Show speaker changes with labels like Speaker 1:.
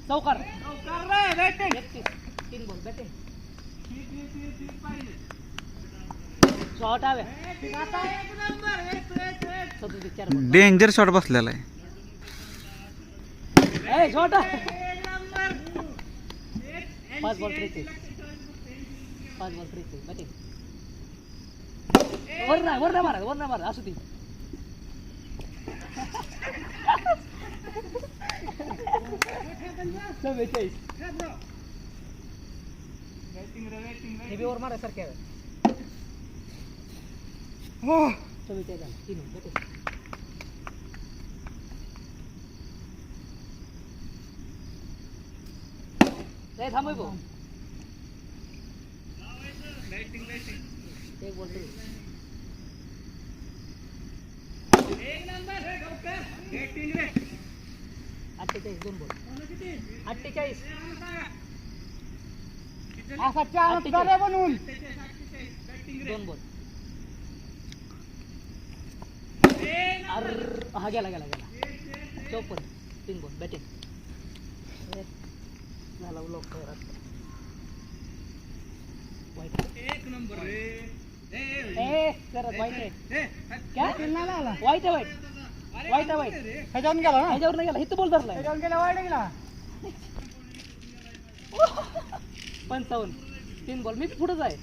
Speaker 1: चौकार 3 ball batting shot आवे
Speaker 2: danger shot बसलेला आहे.
Speaker 1: शॉट 5 बॉल 3 बॅटिंग वर नाही मारा असू दे. वर मारायसारखे थांबय भाऊ एक बॉल 48 2 बॉल 48 असा 4 गड्या बनवून 2 बॉल हा गेला 54 3 बॉल बॅटिंग झाला लोक वाईट एक नंबर रे करत वाईट आहे क्या वाईट आहे ह्याच्यावर गेला ना ह्याच्यावर नाही गेला इथं बॉल धरला ह्याच्यावर गेला वाईट गेला 55 3 बॉल मी पुढेच आहे